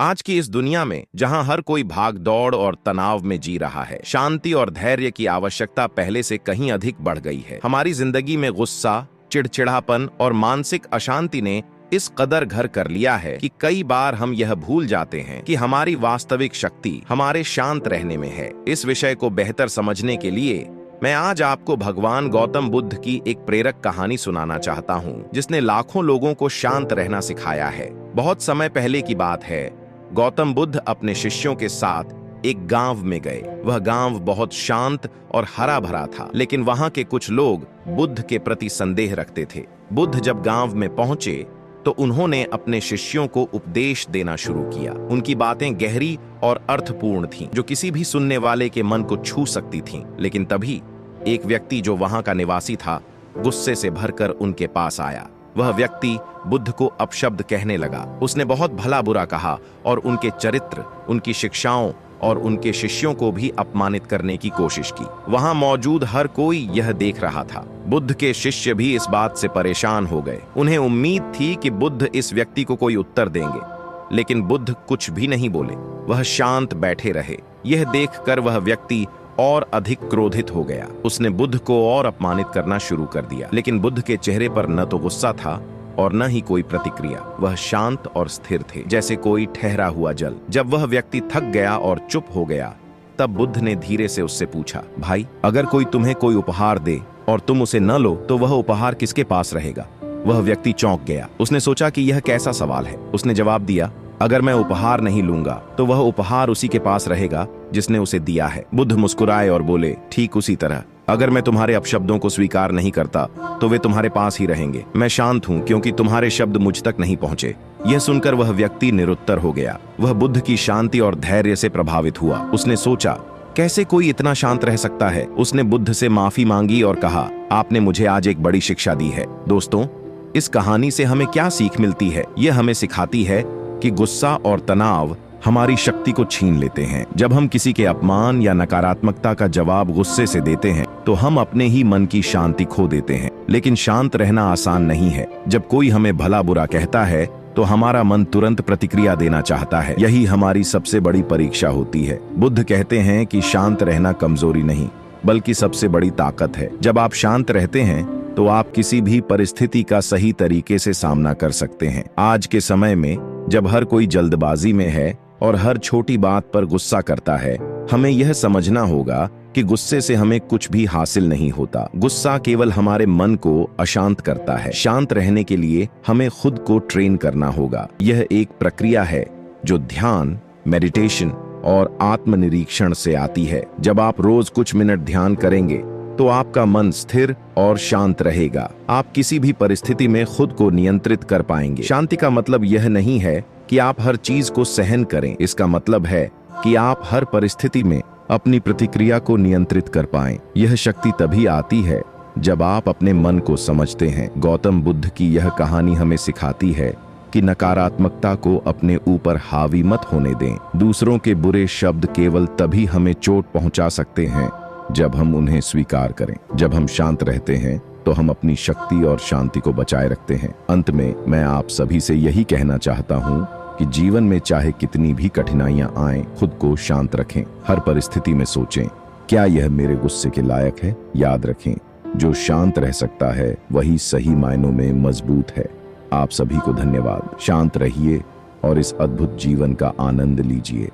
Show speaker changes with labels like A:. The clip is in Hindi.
A: आज की इस दुनिया में जहां हर कोई भाग दौड़ और तनाव में जी रहा है, शांति और धैर्य की आवश्यकता पहले से कहीं अधिक बढ़ गई है। हमारी जिंदगी में गुस्सा, चिड़चिड़ापन और मानसिक अशांति ने इस कदर घर कर लिया है कि कई बार हम यह भूल जाते हैं कि हमारी वास्तविक शक्ति हमारे शांत रहने में है। इस विषय को बेहतर समझने के लिए मैं आज आपको भगवान गौतम बुद्ध की एक प्रेरक कहानी सुनाना चाहता हूँ, जिसने लाखों लोगों को शांत रहना सिखाया है। बहुत समय पहले की बात है। गौतम बुद्ध अपने शिष्यों के साथ एक गांव में गए। वह गांव बहुत शांत और हरा भरा था, लेकिन वहां के कुछ लोग बुद्ध के प्रति संदेह रखते थे। बुद्ध जब गांव में पहुंचे तो उन्होंने अपने शिष्यों को उपदेश देना शुरू किया। उनकी बातें गहरी और अर्थपूर्ण थीं, जो किसी भी सुनने वाले के मन को छू सकती थीं। लेकिन तभी एक व्यक्ति जो वहां का निवासी था, गुस्से से भरकर उनके पास आया। वह व्यक्ति बुद्ध को अपशब्द कहने लगा। उसने बहुत भला बुरा कहा और उनके चरित्र, उनकी शिक्षाओं और उनके शिष्यों को भी अपमानित करने की कोशिश की। वहां मौजूद हर कोई यह देख रहा था। बुद्ध के शिष्य भी इस बात से परेशान हो गए। उन्हें उम्मीद थी कि बुद्ध इस व्यक्ति को कोई उत्तर देंगे, लेकिन बुद्ध कुछ भी नहीं बोले। वह शांत बैठे रहे। यह देखकर वह व्यक्ति और अधिक क्रोधित हो गया। उसने बुद्ध को और अपमानित करना शुरू कर दिया, लेकिन बुद्ध के चेहरे पर न तो गुस्सा था और न ही कोई प्रतिक्रिया। वह शांत और स्थिर थे, जैसे कोई ठहरा हुआ जल। जब वह व्यक्ति थक गया और चुप हो गया, तब बुद्ध ने धीरे से उससे पूछा, भाई, अगर कोई तुम्हें कोई उपहार दे और तुम उसे न लो तो वह उपहार किसके पास रहेगा? वह व्यक्ति चौंक गया। उसने सोचा कि यह कैसा सवाल है। उसने जवाब दिया, अगर मैं उपहार नहीं लूंगा तो वह उपहार उसी के पास रहेगा जिसने उसे दिया है। बुद्ध मुस्कुराए और बोले, ठीक उसी तरह अगर मैं तुम्हारे अपशब्दों को स्वीकार नहीं करता तो वे तुम्हारे पास ही रहेंगे। मैं शांत हूं क्योंकि तुम्हारे शब्द मुझ तक नहीं पहुंचे। यह सुनकर वह व्यक्ति निरुत्तर हो गया। वह बुद्ध की शांति और धैर्य से प्रभावित हुआ। उसने सोचा, कैसे कोई इतना शांत रह सकता है? उसने बुद्ध से माफी मांगी और कहा, आपने मुझे आज एक बड़ी शिक्षा दी है। दोस्तों, इस कहानी से हमें क्या सीख मिलती है? यह हमें सिखाती है कि गुस्सा और तनाव हमारी शक्ति को छीन लेते हैं। जब हम किसी के अपमान या नकारात्मकता का जवाब गुस्से से देते हैं तो हम अपने ही मन की शांति खो देते हैं। लेकिन शांत रहना आसान नहीं है। जब कोई हमें भला बुरा कहता है तो हमारा मन तुरंत प्रतिक्रिया देना चाहता है। यही हमारी सबसे बड़ी परीक्षा होती है। बुद्ध कहते हैं कि शांत रहना कमजोरी नहीं, बल्कि सबसे बड़ी ताकत है। जब आप शांत रहते हैं तो आप किसी भी परिस्थिति का सही तरीके से सामना कर सकते हैं। आज के समय में जब हर कोई जल्दबाजी में है और हर छोटी बात पर गुस्सा करता है, हमें यह समझना होगा कि गुस्से से हमें कुछ भी हासिल नहीं होता। गुस्सा केवल हमारे मन को अशांत करता है। शांत रहने के लिए हमें खुद को ट्रेन करना होगा। यह एक प्रक्रिया है जो ध्यान, मेडिटेशन और आत्मनिरीक्षण से आती है। जब आप रोज कुछ मिनट ध्यान करेंगे तो आपका मन स्थिर और शांत रहेगा। आप किसी भी परिस्थिति में खुद को नियंत्रित कर पाएंगे। शांति का मतलब यह नहीं है कि आप हर चीज को सहन करें। इसका मतलब है कि आप हर परिस्थिति में अपनी प्रतिक्रिया को नियंत्रित कर पाएं। यह शक्ति तभी आती है जब आप अपने मन को समझते हैं। गौतम बुद्ध की यह कहानी हमें सिखाती है कि नकारात्मकता को अपने ऊपर हावी मत होने दें। दूसरों के बुरे शब्द केवल तभी हमें चोट पहुंचा सकते हैं जब हम उन्हें स्वीकार करें। जब हम शांत रहते हैं तो हम अपनी शक्ति और शांति को बचाए रखते हैं। अंत में मैं आप सभी से यही कहना चाहता हूं कि जीवन में चाहे कितनी भी कठिनाइयां आएं, खुद को शांत रखें। हर परिस्थिति में सोचें, क्या यह मेरे गुस्से के लायक है? याद रखें, जो शांत रह सकता है वही सही मायनों में मजबूत है। आप सभी को धन्यवाद। शांत रहिए और इस अद्भुत जीवन का आनंद लीजिए।